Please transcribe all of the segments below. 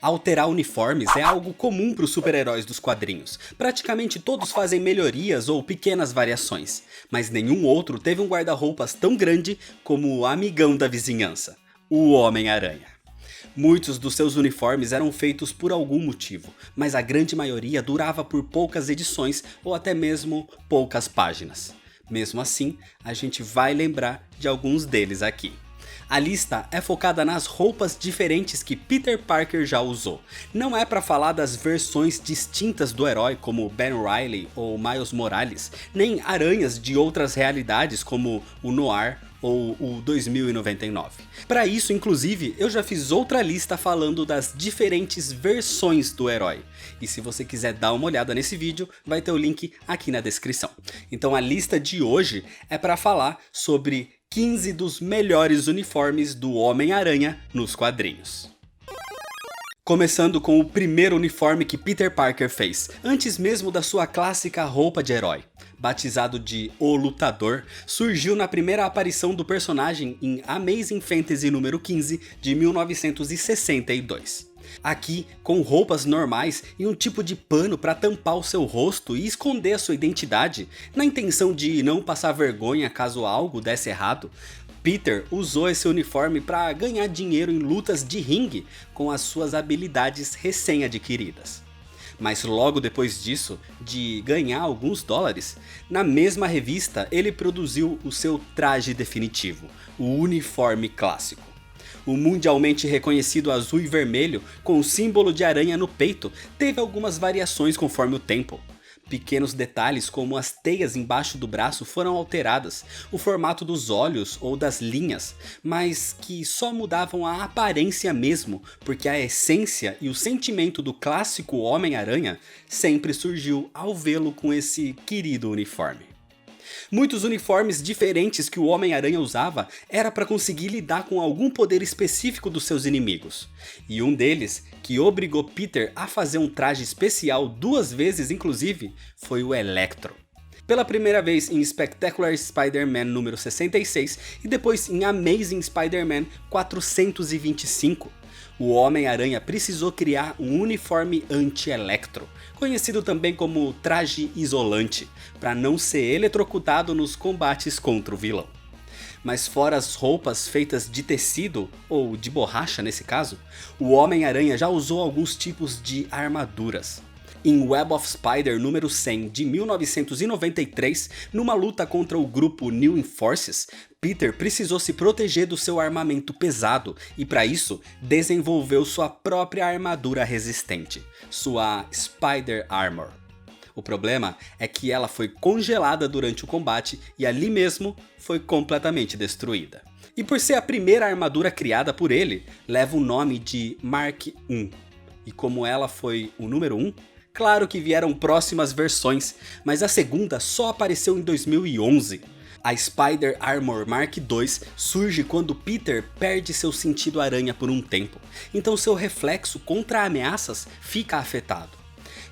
Alterar uniformes é algo comum para os super-heróis dos quadrinhos. Praticamente todos fazem melhorias ou pequenas variações, mas nenhum outro teve um guarda-roupas tão grande como o amigão da vizinhança, o Homem-Aranha. Muitos dos seus uniformes eram feitos por algum motivo, mas a grande maioria durava por poucas edições ou até mesmo poucas páginas. Mesmo assim, a gente vai lembrar de alguns deles aqui. A lista é focada nas roupas diferentes que Peter Parker já usou. Não é para falar das versões distintas do herói como Ben Reilly ou Miles Morales, nem aranhas de outras realidades como o Noir ou o 2099. Para isso, inclusive, eu já fiz outra lista falando das diferentes versões do herói. E se você quiser dar uma olhada nesse vídeo, vai ter o link aqui na descrição. Então a lista de hoje é para falar sobre 15 dos melhores uniformes do Homem-Aranha nos quadrinhos. Começando com o primeiro uniforme que Peter Parker fez, antes mesmo da sua clássica roupa de herói. Batizado de O Lutador, surgiu na primeira aparição do personagem em Amazing Fantasy número 15 de 1962. Aqui, com roupas normais e um tipo de pano para tampar o seu rosto e esconder a sua identidade, na intenção de não passar vergonha caso algo desse errado, Peter usou esse uniforme para ganhar dinheiro em lutas de ringue com as suas habilidades recém-adquiridas. Mas logo depois disso, de ganhar alguns dólares, na mesma revista ele produziu o seu traje definitivo, o uniforme clássico. O mundialmente reconhecido azul e vermelho, com o símbolo de aranha no peito, teve algumas variações conforme o tempo. Pequenos detalhes como as teias embaixo do braço foram alteradas, o formato dos olhos ou das linhas, mas que só mudavam a aparência mesmo, porque a essência e o sentimento do clássico Homem-Aranha sempre surgiu ao vê-lo com esse querido uniforme. Muitos uniformes diferentes que o Homem-Aranha usava era para conseguir lidar com algum poder específico dos seus inimigos. E um deles, que obrigou Peter a fazer um traje especial 2 vezes inclusive, foi o Electro. Pela primeira vez em Spectacular Spider-Man número 66 e depois em Amazing Spider-Man 425. O Homem-Aranha precisou criar um uniforme anti-Electro, conhecido também como traje isolante, para não ser eletrocutado nos combates contra o vilão. Mas fora as roupas feitas de tecido, ou de borracha nesse caso, o Homem-Aranha já usou alguns tipos de armaduras. Em Web of Spider número 100 de 1993, numa luta contra o grupo New Enforces, Peter precisou se proteger do seu armamento pesado e para isso desenvolveu sua própria armadura resistente, sua Spider Armor. O problema é que ela foi congelada durante o combate e ali mesmo foi completamente destruída. E por ser a primeira armadura criada por ele, leva o nome de Mark I. E como ela foi o número 1, claro que vieram próximas versões, mas a segunda só apareceu em 2011. A Spider Armor Mark II surge quando Peter perde seu sentido aranha por um tempo, então seu reflexo contra ameaças fica afetado.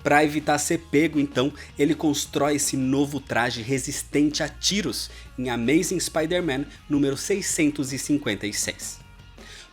Para evitar ser pego então, ele constrói esse novo traje resistente a tiros em Amazing Spider-Man número 656.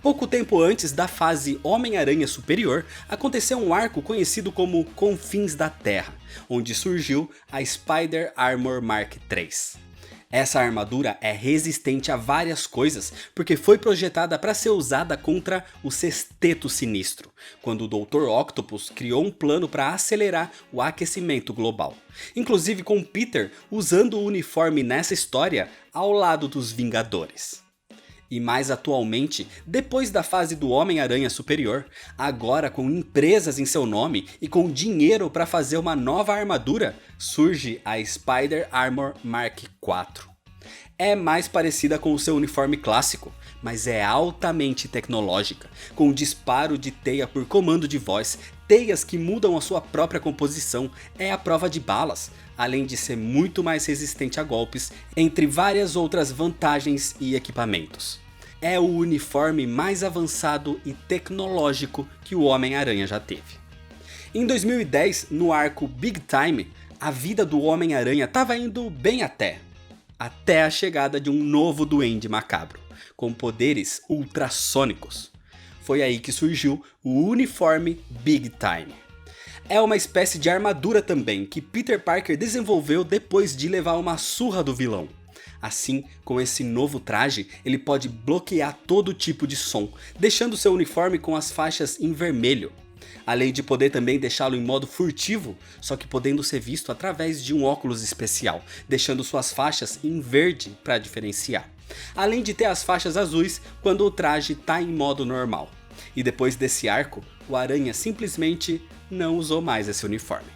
Pouco tempo antes da fase Homem-Aranha Superior, aconteceu um arco conhecido como Confins da Terra, onde surgiu a Spider Armor Mark III. Essa armadura é resistente a várias coisas, porque foi projetada para ser usada contra o Sexteto Sinistro, quando o Dr. Octopus criou um plano para acelerar o aquecimento global. Inclusive com Peter usando o uniforme nessa história ao lado dos Vingadores. E mais atualmente, depois da fase do Homem-Aranha Superior, agora com empresas em seu nome e com dinheiro para fazer uma nova armadura, surge a Spider Armor Mark IV. É mais parecida com o seu uniforme clássico, mas é altamente tecnológica, com disparo de teia por comando de voz, teias que mudam a sua própria composição, é a prova de balas, além de ser muito mais resistente a golpes, entre várias outras vantagens e equipamentos. É o uniforme mais avançado e tecnológico que o Homem-Aranha já teve. Em 2010, no arco Big Time, a vida do Homem-Aranha estava indo bem até a chegada de um novo Duende Macabro, com poderes ultrassônicos. Foi aí que surgiu o uniforme Big Time. É uma espécie de armadura também que Peter Parker desenvolveu depois de levar uma surra do vilão. Assim, com esse novo traje, ele pode bloquear todo tipo de som, deixando seu uniforme com as faixas em vermelho. Além de poder também deixá-lo em modo furtivo, só que podendo ser visto através de um óculos especial, deixando suas faixas em verde para diferenciar. Além de ter as faixas azuis quando o traje está em modo normal. E depois desse arco, o Aranha simplesmente não usou mais esse uniforme.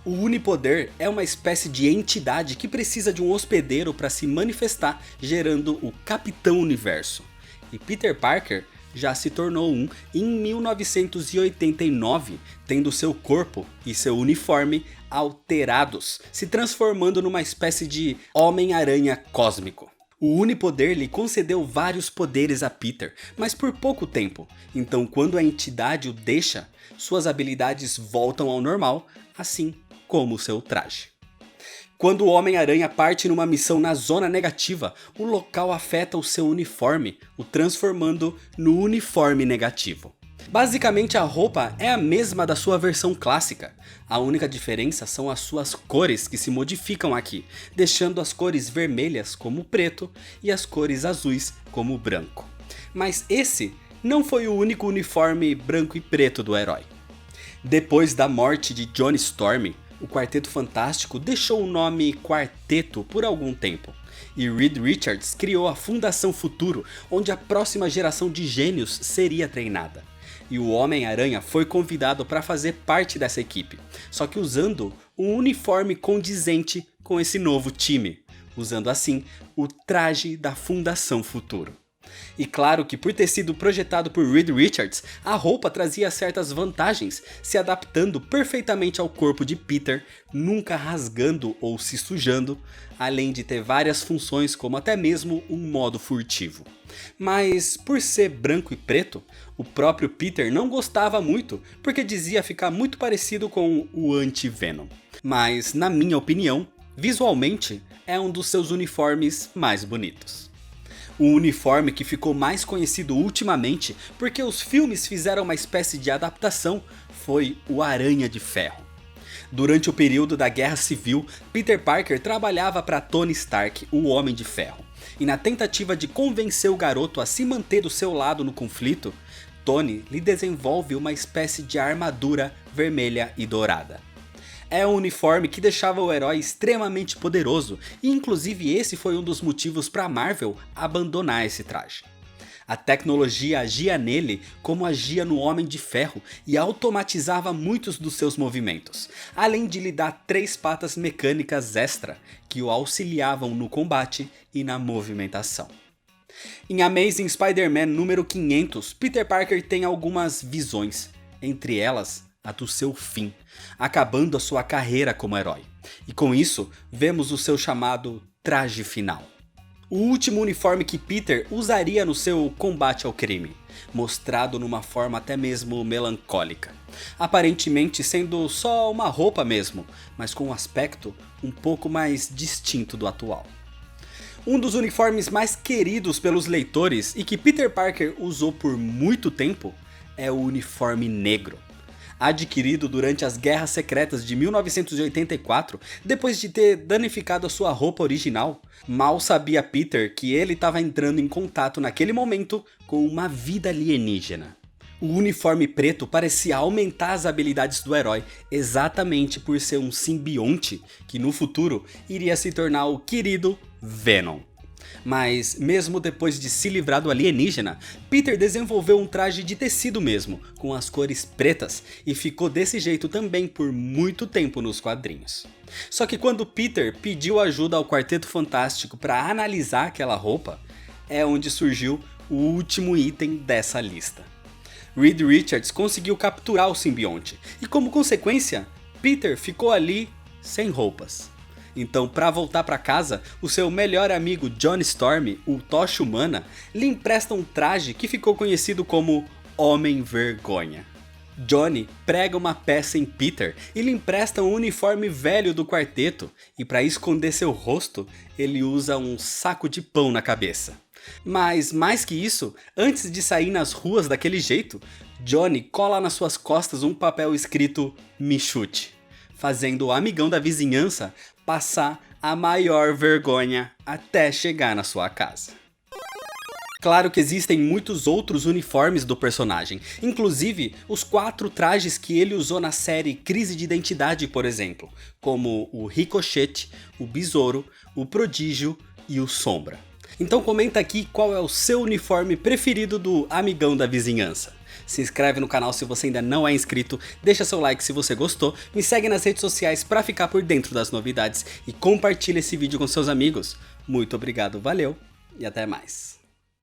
O Unipoder é uma espécie de entidade que precisa de um hospedeiro para se manifestar, gerando o Capitão Universo. E Peter Parker já se tornou um em 1989, tendo seu corpo e seu uniforme alterados, se transformando numa espécie de Homem-Aranha cósmico. O Unipoder lhe concedeu vários poderes a Peter, mas por pouco tempo, então quando a entidade o deixa, suas habilidades voltam ao normal, assim como seu traje. Quando o Homem-Aranha parte numa missão na zona negativa, o local afeta o seu uniforme, o transformando no uniforme negativo. Basicamente a roupa é a mesma da sua versão clássica, a única diferença são as suas cores que se modificam aqui, deixando as cores vermelhas como preto e as cores azuis como branco. Mas esse não foi o único uniforme branco e preto do herói. Depois da morte de Johnny Storm, o Quarteto Fantástico deixou o nome Quarteto por algum tempo, e Reed Richards criou a Fundação Futuro, onde a próxima geração de gênios seria treinada. E o Homem-Aranha foi convidado para fazer parte dessa equipe, só que usando um uniforme condizente com esse novo time, usando assim o traje da Fundação Futuro. E claro que por ter sido projetado por Reed Richards, a roupa trazia certas vantagens, se adaptando perfeitamente ao corpo de Peter, nunca rasgando ou se sujando, além de ter várias funções como até mesmo um modo furtivo. Mas por ser branco e preto, o próprio Peter não gostava muito, porque dizia ficar muito parecido com o Anti-Venom. Mas na minha opinião, visualmente é um dos seus uniformes mais bonitos. O uniforme que ficou mais conhecido ultimamente porque os filmes fizeram uma espécie de adaptação foi o Aranha de Ferro. Durante o período da Guerra Civil, Peter Parker trabalhava para Tony Stark, o Homem de Ferro. E na tentativa de convencer o garoto a se manter do seu lado no conflito, Tony lhe desenvolve uma espécie de armadura vermelha e dourada. É um uniforme que deixava o herói extremamente poderoso, e inclusive esse foi um dos motivos para a Marvel abandonar esse traje. A tecnologia agia nele como agia no Homem de Ferro e automatizava muitos dos seus movimentos, além de lhe dar 3 patas mecânicas extra que o auxiliavam no combate e na movimentação. Em Amazing Spider-Man número 500, Peter Parker tem algumas visões, entre elas a do seu fim, acabando a sua carreira como herói. E com isso, vemos o seu chamado traje final. O último uniforme que Peter usaria no seu combate ao crime, mostrado numa forma até mesmo melancólica. Aparentemente sendo só uma roupa mesmo, mas com um aspecto um pouco mais distinto do atual. Um dos uniformes mais queridos pelos leitores e que Peter Parker usou por muito tempo é o uniforme negro. Adquirido durante as Guerras Secretas de 1984, depois de ter danificado a sua roupa original, mal sabia Peter que ele estava entrando em contato naquele momento com uma vida alienígena. O uniforme preto parecia aumentar as habilidades do herói exatamente por ser um simbionte que no futuro iria se tornar o querido Venom. Mas mesmo depois de se livrar do alienígena, Peter desenvolveu um traje de tecido mesmo, com as cores pretas, e ficou desse jeito também por muito tempo nos quadrinhos. Só que quando Peter pediu ajuda ao Quarteto Fantástico para analisar aquela roupa, é onde surgiu o último item dessa lista. Reed Richards conseguiu capturar o simbionte, e como consequência, Peter ficou ali sem roupas. Então, para voltar para casa, o seu melhor amigo Johnny Storm, o Tocha Humana, lhe empresta um traje que ficou conhecido como Homem Vergonha. Johnny prega uma peça em Peter e lhe empresta um uniforme velho do quarteto, e para esconder seu rosto, ele usa um saco de pão na cabeça. Mas mais que isso, antes de sair nas ruas daquele jeito, Johnny cola nas suas costas um papel escrito "Me chute", fazendo o amigão da vizinhança passar a maior vergonha até chegar na sua casa. Claro que existem muitos outros uniformes do personagem, inclusive os 4 trajes que ele usou na série Crise de Identidade, por exemplo, como o Ricochete, o Besouro, o Prodígio e o Sombra. Então comenta aqui qual é o seu uniforme preferido do amigão da vizinhança. Se inscreve no canal se você ainda não é inscrito, deixa seu like se você gostou, me segue nas redes sociais para ficar por dentro das novidades e compartilha esse vídeo com seus amigos. Muito obrigado, valeu e até mais.